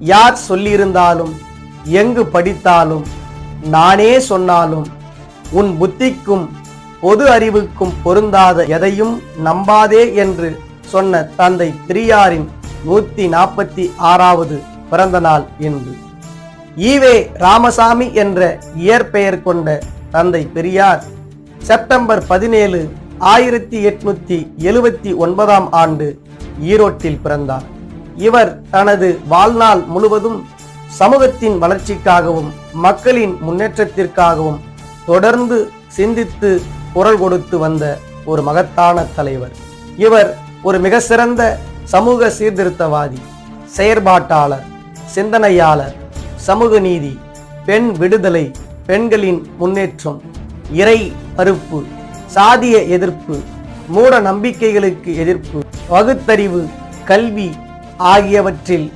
யார் சொல்லியிருந்தாலும் எங்கு படித்தாலும் நானே சொன்னாலும் உன் புத்திக்கும் பொது அறிவுக்கும் பொருந்தாத எதையும் நம்பாதே என்று சொன்ன தந்தை பெரியாரின் 146வது பிறந்த நாள் இன்று. ஈவே ராமசாமி என்ற இயற்பெயர் கொண்ட தந்தை பெரியார் செப்டம்பர் 17, 1879 ஆண்டு ஈரோட்டில் பிறந்தார். இவர் தனது வாழ்நாள் முழுவதும் சமூகத்தின் வளர்ச்சிக்காகவும் மக்களின் முன்னேற்றத்திற்காகவும் தொடர்ந்து சிந்தித்து குரல் கொடுத்து வந்த ஒரு மகத்தான தலைவர். இவர் ஒரு மிக சிறந்த சமூக சீர்திருத்தவாதி, செயற்பாட்டாளர், சிந்தனையாளர், சமூக நீதி, பெண் விடுதலை, பெண்களின் முன்னேற்றம், இறை மறுப்பு, சாதிய எதிர்ப்பு, மூட நம்பிக்கைகளுக்கு எதிர்ப்பு, பகுத்தறிவு, கல்வி ஆகியவற்றில்